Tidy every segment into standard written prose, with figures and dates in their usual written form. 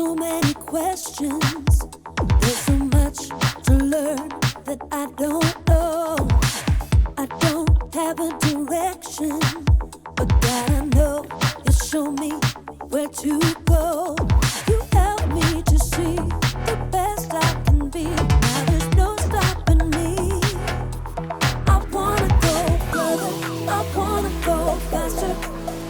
so many questions. There's so much to learn that I don't know. I don't have a direction, but God, I know you show me where to go. You help me to see the best I can be. Now there's no stopping me. I wanna go further, I wanna go faster.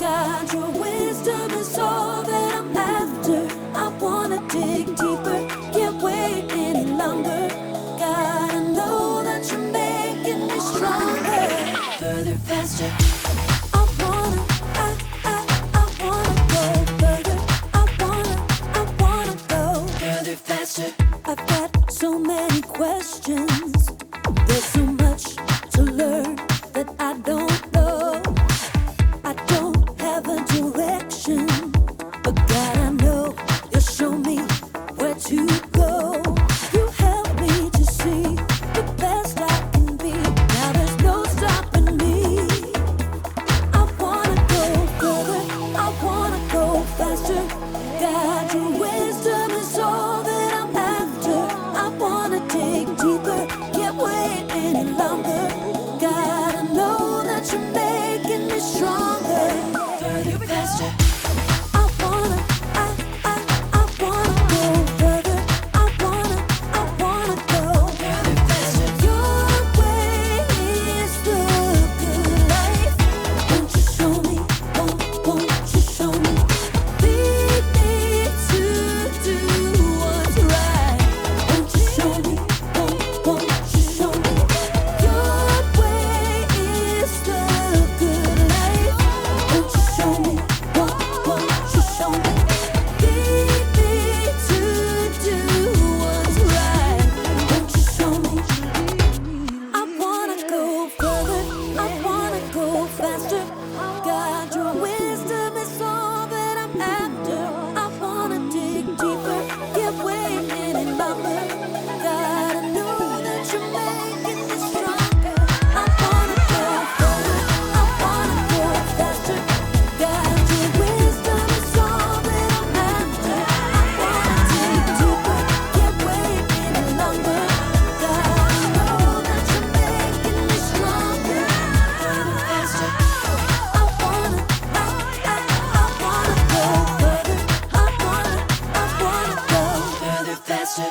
God, your wisdom is all that I'm after. I wanna dig deeper, can't wait any longer. God, I know that you're making me stronger. Further, faster. I wanna go further. I wanna go further, faster. I've got so many questions. There's so much to learn that I don't know. I don't have a direction, but God, I know you'll show me where to go. You help me to see the best I can be. Now there's no stopping me. I wanna go further, I wanna go faster. God, your wisdom is all that I'm after. I wanna dig deeper, can't wait any longer. God, I know that you're making me stronger. Further, faster. I wanna go further. I wanna go further, faster. Your way is the good life. Won't you show me? Won't you show me? Lead me to do what's right. Won't you show me? Won't you show me? Your way is the good life. Won't you show me? Won't you show me? Lead me to do what's right. Won't you show me? I wanna go further, I wanna go faster. God, your wisdom is all that I'm after. I wanna dig deeper, can't wait any longer. God, I know that you're making me stronger. I wanna go further, I wanna go faster. God, your wisdom is all that I'm after. I wanna dig deeper, can't wait any longer. God, I know that you're making me stronger. Faster. I wanna go further. I wanna go further, faster.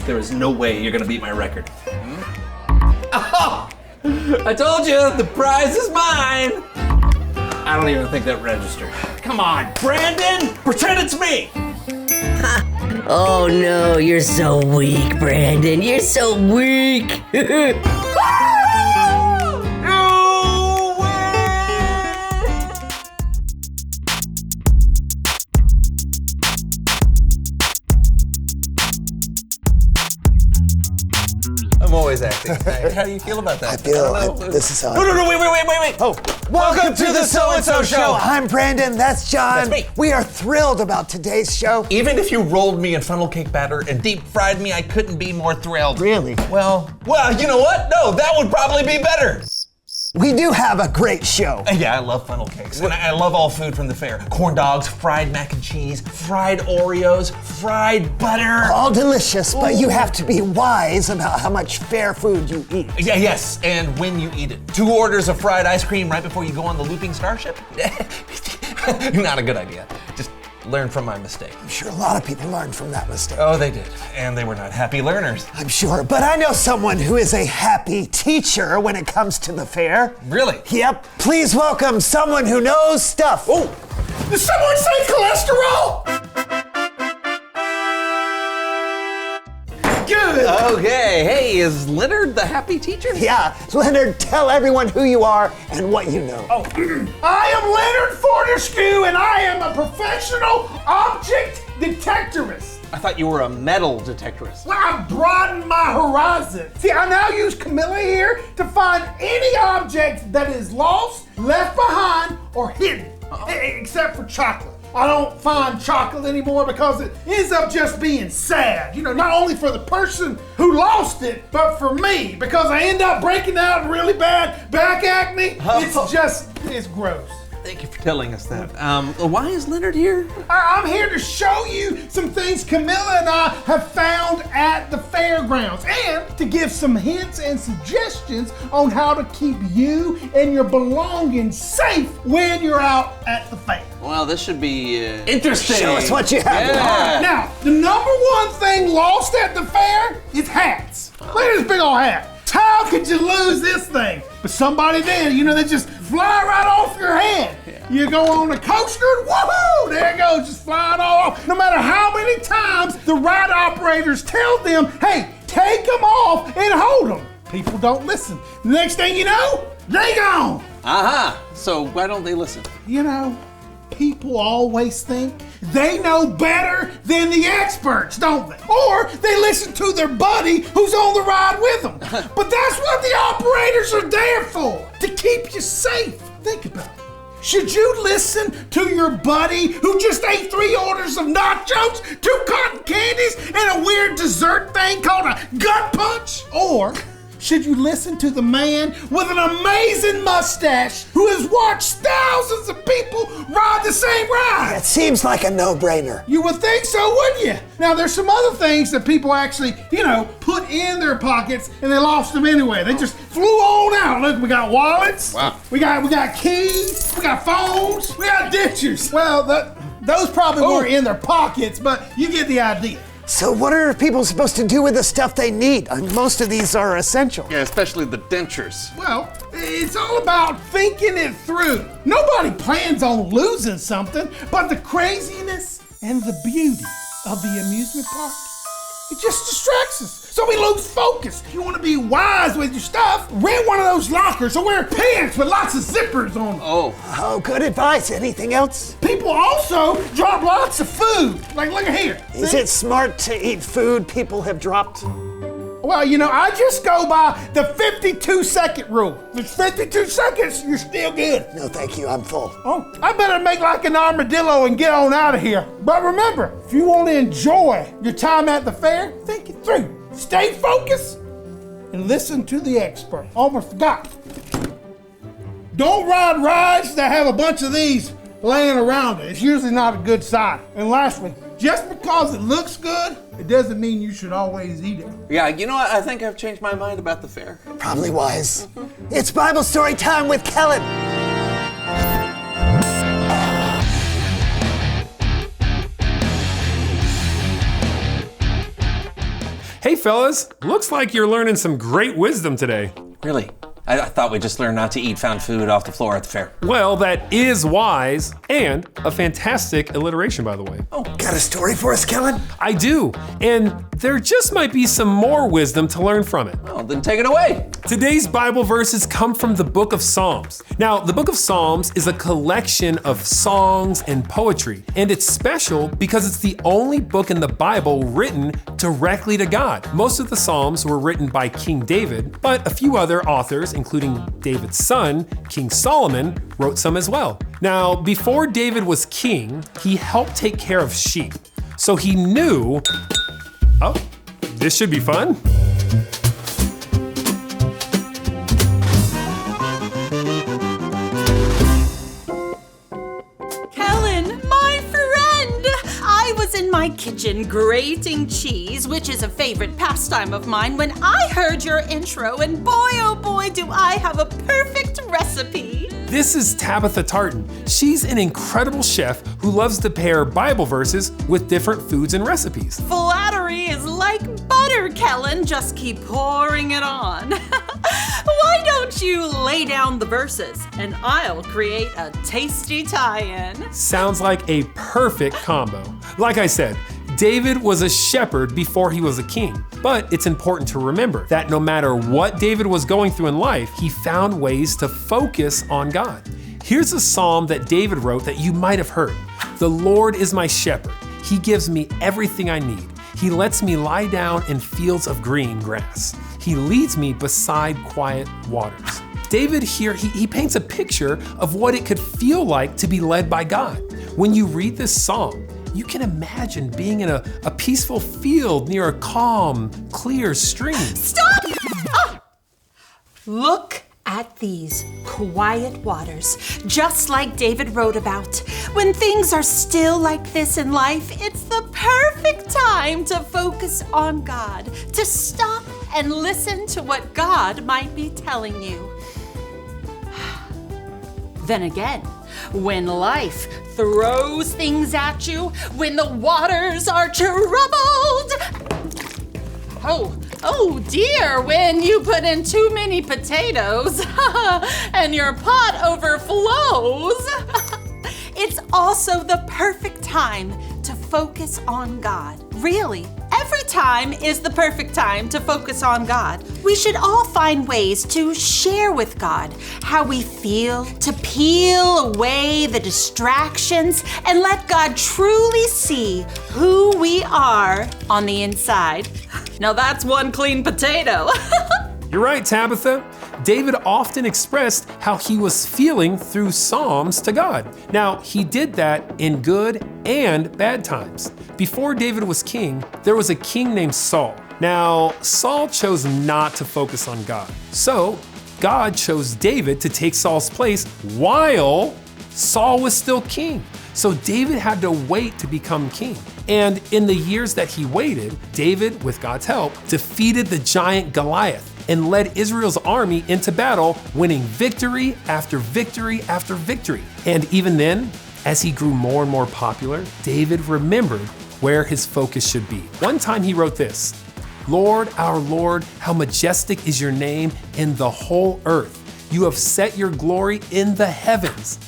There is no way you're gonna beat my record. Oh! I told you, the prize is mine! I don't even think that registered. Come on, Brandon! Pretend it's me! Oh no, you're so weak, Brandon. You're so weak. No way! I'm always acting. How do you feel about that? This is how. No, wait. Oh, welcome to the So-and-So Show. I'm Brandon, that's John. That's me. We are thrilled about today's show. Even if you rolled me in funnel cake batter and deep fried me, I couldn't be more thrilled. Really? Well, you know what? No, that would probably be better. We do have a great show. Yeah, I love funnel cakes. And I love all food from the fair. Corn dogs, fried mac and cheese, fried Oreos, fried butter. All delicious, but you have to be wise about how much fair food you eat. Yeah, yes, and when you eat it. 2 orders of fried ice cream right before you go on the looping starship? Not a good idea. Just learn from my mistake. I'm sure a lot of people learned from that mistake. Oh, they did. And they were not happy learners. I'm sure, but I know someone who is a happy teacher when it comes to the fair. Really? Yep. Please welcome someone who knows stuff. Oh, did someone say cholesterol? Good. Okay, hey, is Leonard the happy teacher? Yeah, Leonard, tell everyone who you are and what you know. Oh, I am Leonard Fortescue, and I am a professional object detectorist. I thought you were a metal detectorist. Well, I've broadened my horizon. See, I now use Camilla here to find any object that is lost, left behind, or hidden, except for chocolate. I don't find chocolate anymore because it ends up just being sad. You know, not only for the person who lost it, but for me, because I end up breaking out in really bad back acne. It's gross. Thank you for telling us that. Why is Leonard here? I'm here to show you some things Camilla and I have found at the fairgrounds and to give some hints and suggestions on how to keep you and your belongings safe when you're out at the fair. Well, this should be Interesting. Show us what you have. Yeah. Now, the number one thing lost at the fair is hats. Look at this big old hat. How could you lose this thing? But somebody did. You know, they just fly right off your head. Yeah. You go on a coaster and woohoo, there it goes, just flying all off. No matter how many times the ride operators tell them, hey, take them off and hold them. People don't listen. The next thing you know, they gone. So why don't they listen? You know, people always think they know better than the experts, don't they? Or they listen to their buddy who's on the ride with them. But that's what the operators are there for, to keep you safe. Think about it. Should you listen to your buddy who just ate 3 orders of nachos, 2 cotton candies, and a weird dessert thing called a gut punch? Or should you listen to the man with an amazing mustache who has watched thousands of people ride the same ride? It seems like a no-brainer. You would think so, wouldn't you? Now, there's some other things that people actually, put in their pockets and they lost them anyway. They just flew on out. Look, we got wallets. Wow. We got keys. We got phones. We got dentures. Well, those probably weren't in their pockets, but you get the idea. So what are people supposed to do with the stuff they need? Most of these are essential. Yeah, especially the dentures. Well, it's all about thinking it through. Nobody plans on losing something, but the craziness and the beauty of the amusement park, it just distracts us. So we lose focus. You want to be wise with your stuff, rent one of those lockers or wear pants with lots of zippers on them. Oh, good advice. Anything else? People also drop lots of food. Like, look at here. Is it smart to eat food people have dropped? Well, I just go by the 52-second rule. If it's 52 seconds, you're still good. No, thank you. I'm full. Oh, I better make like an armadillo and get on out of here. But remember, if you want to enjoy your time at the fair, think it through. Stay focused and listen to the expert. Almost forgot. Don't ride rides that have a bunch of these laying around it. It's usually not a good sign. And lastly, just because it looks good, it doesn't mean you should always eat it. Yeah, I think I've changed my mind about the fair. Probably wise. It's Bible story time with Kellen. Hey fellas, looks like you're learning some great wisdom today. Really? I thought we just learned not to eat found food off the floor at the fair. Well, that is wise and a fantastic alliteration, by the way. Got a story for us, Kellen? I do, and there just might be some more wisdom to learn from it. Oh, then take it away. Today's Bible verses come from the book of Psalms. Now, the book of Psalms is a collection of songs and poetry, and it's special because it's the only book in the Bible written directly to God. Most of the Psalms were written by King David, but a few other authors, including David's son, King Solomon, wrote some as well. Now, before David was king, he helped take care of sheep. So he knew, this should be fun. Kellen, my friend! I was in my kitchen grating cheese, which is a favorite pastime of mine, when I heard your intro, and boy, oh boy, do I have a perfect recipe. This is Tabitha Tartan. She's an incredible chef who loves to pair Bible verses with different foods and recipes. Flattery is like butter, Kellen. Just keep pouring it on. Why don't you lay down the verses and I'll create a tasty tie-in? Sounds like a perfect combo. Like I said, David was a shepherd before he was a king. But it's important to remember that no matter what David was going through in life, he found ways to focus on God. Here's a psalm that David wrote that you might have heard. The Lord is my shepherd. He gives me everything I need. He lets me lie down in fields of green grass. He leads me beside quiet waters. David here, he paints a picture of what it could feel like to be led by God. When you read this psalm, you can imagine being in a peaceful field near a calm, clear stream. Stop! Ah! Look at these quiet waters, just like David wrote about. When things are still like this in life, it's the perfect time to focus on God, to stop and listen to what God might be telling you. Then again, when life throws things at you, when the waters are troubled, Oh dear, when you put in too many potatoes and your pot overflows. It's also the perfect time to focus on God. Really, every time is the perfect time to focus on God. We should all find ways to share with God how we feel, to peel away the distractions and let God truly see who we are on the inside. Now that's one clean potato. You're right, Tabitha. David often expressed how he was feeling through Psalms to God. Now, he did that in good and bad times. Before David was king, there was a king named Saul. Now, Saul chose not to focus on God. So, God chose David to take Saul's place while Saul was still king. So David had to wait to become king. And in the years that he waited, David, with God's help, defeated the giant Goliath and led Israel's army into battle, winning victory after victory after victory. And even then, as he grew more and more popular, David remembered where his focus should be. One time he wrote this, "Lord, our Lord, how majestic is your name in the whole earth. You have set your glory in the heavens."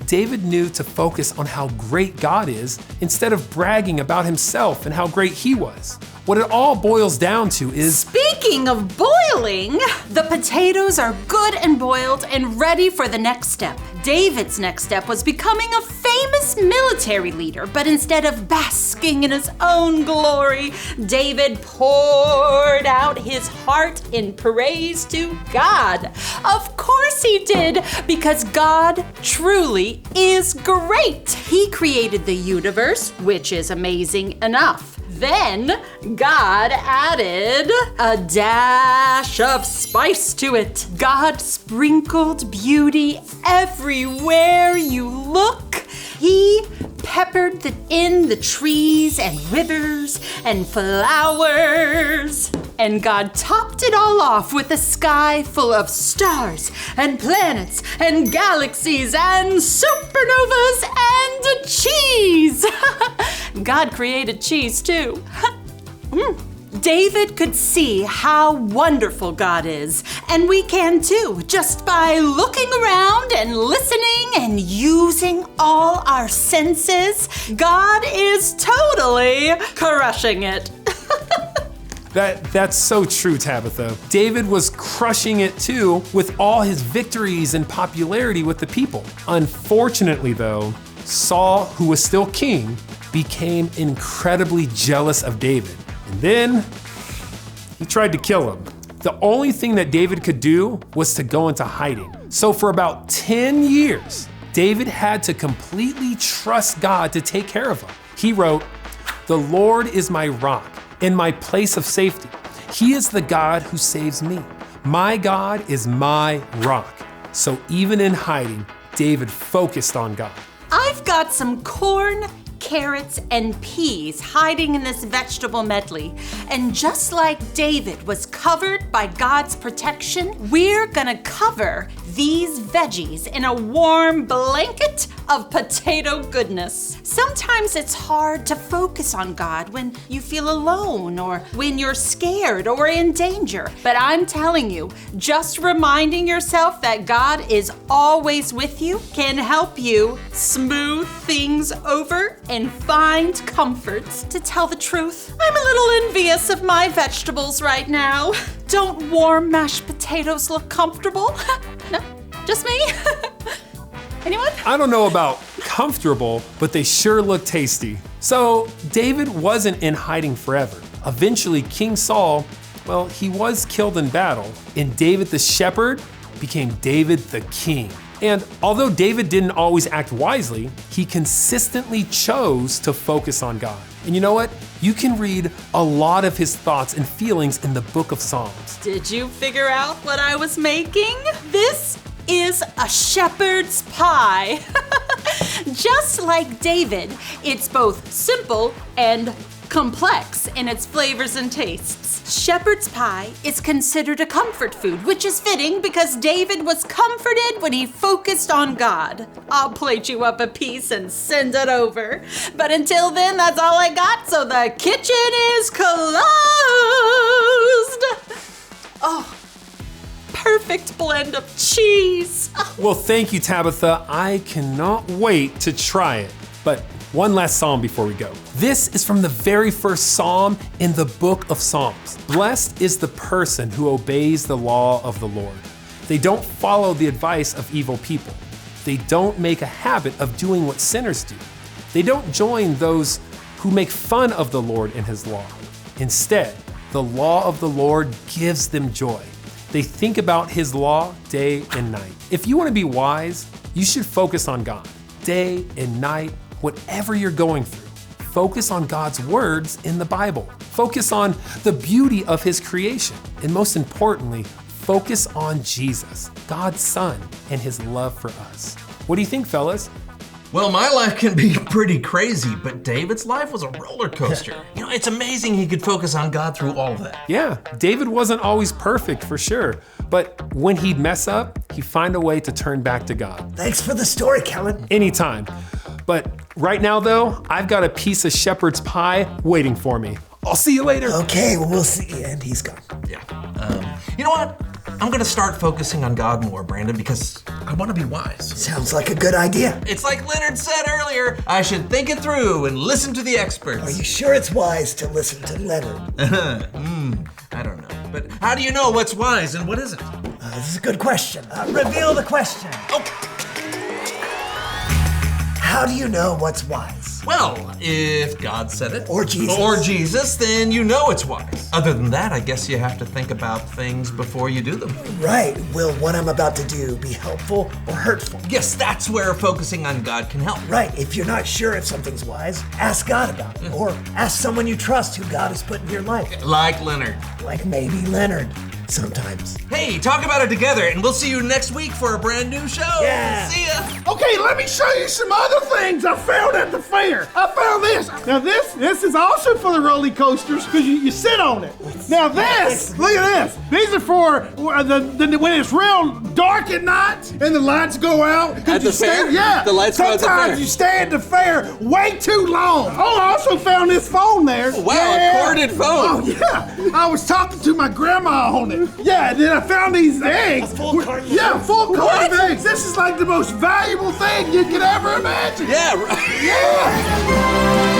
David knew to focus on how great God is instead of bragging about himself and how great he was. What it all boils down to is, Speaking of boiling, the potatoes are good and boiled and ready for the next step. David's next step was becoming a famous military leader, but instead of basking in his own glory, David poured out his heart in praise to God. Of course he did, because God truly is great. He created the universe, which is amazing enough. Then God added a dash of spice to it. God sprinkled beauty everywhere you look. He peppered in the trees and rivers and flowers. And God topped it all off with a sky full of stars and planets and galaxies and supernovas and cheese. God created cheese too. David could see how wonderful God is, and we can too, just by looking around and listening and using all our senses. God is totally crushing it. That's so true, Tabitha. David was crushing it too with all his victories and popularity with the people. Unfortunately though, Saul, who was still king, became incredibly jealous of David. And then he tried to kill him. The only thing that David could do was to go into hiding. So for about 10 years, David had to completely trust God to take care of him. He wrote, "The Lord is my rock and my place of safety. He is the God who saves me. My God is my rock." So even in hiding, David focused on God. I've got some corn, carrots, and peas hiding in this vegetable medley. And just like David was covered by God's protection, we're gonna cover these veggies in a warm blanket of potato goodness. Sometimes it's hard to focus on God when you feel alone or when you're scared or in danger. But I'm telling you, just reminding yourself that God is always with you can help you smooth things over and find comfort. To tell the truth, I'm a little envious of my vegetables right now. Don't warm mashed potatoes look comfortable? No, just me? Anyone? I don't know about comfortable, but they sure look tasty. So David wasn't in hiding forever. Eventually, King Saul, well, he was killed in battle, and David the shepherd became David the king. And although David didn't always act wisely, he consistently chose to focus on God. And you know what? You can read a lot of his thoughts and feelings in the book of Psalms. Did you figure out what I was making? This is a shepherd's pie. Just like David, it's both simple and complex in its flavors and tastes. Shepherd's pie is considered a comfort food, which is fitting because David was comforted when he focused on God. I'll plate you up a piece and send it over. But until then, that's all I got, so the kitchen is closed. Oh, perfect blend of cheese. Well, thank you, Tabitha. I cannot wait to try it. But one last psalm before we go. This is from the very first psalm in the book of Psalms. Blessed is the person who obeys the law of the Lord. They don't follow the advice of evil people. They don't make a habit of doing what sinners do. They don't join those who make fun of the Lord and his law. Instead, the law of the Lord gives them joy. They think about his law day and night. If you want to be wise, you should focus on God. Day and night, whatever you're going through, focus on God's words in the Bible. Focus on the beauty of his creation. And most importantly, focus on Jesus, God's Son, and his love for us. What do you think, fellas? Well, my life can be pretty crazy, but David's life was a roller coaster. You know, it's amazing he could focus on God through all of that. Yeah, David wasn't always perfect for sure, but when he'd mess up, he'd find a way to turn back to God. Thanks for the story, Kellen. Anytime. But right now, though, I've got a piece of shepherd's pie waiting for me. I'll see you later. Okay, well, we'll see. And he's gone. Yeah. You know what? I'm gonna start focusing on God more, Brandon, because I want to be wise. Sounds like a good idea. It's like Leonard said earlier, I should think it through and listen to the experts. Are you sure it's wise to listen to Leonard? I don't know. But how do you know what's wise and what isn't? This is a good question. Reveal the question. How do you know what's wise? Well, if God said it. Or Jesus. Or Jesus, then you know it's wise. Other than that, I guess you have to think about things before you do them. Right. Will what I'm about to do be helpful or hurtful? Yes, that's where focusing on God can help. Right. If you're not sure if something's wise, ask God about it. Or ask someone you trust who God has put in your life. Like Leonard. Like maybe Leonard. Sometimes. Hey, talk about it together, and we'll see you next week for a brand new show. Yeah. See ya. Okay, let me show you some other things I found at the fair. I found this. Now this is also for the roller coasters because you sit on it. Now this, look at this. These are for when it's real dark at night and the lights go out. At the fair? Yeah. The lights go out at the fair. Sometimes you stay at the fair way too long. Oh, I also found this phone there. Wow, a corded phone. Oh yeah. I was talking to my grandma on it. Yeah, and then I found these eggs. full carton. Yeah, full carton of eggs. This is like the most valuable thing you could ever imagine. Yeah, right. Yeah.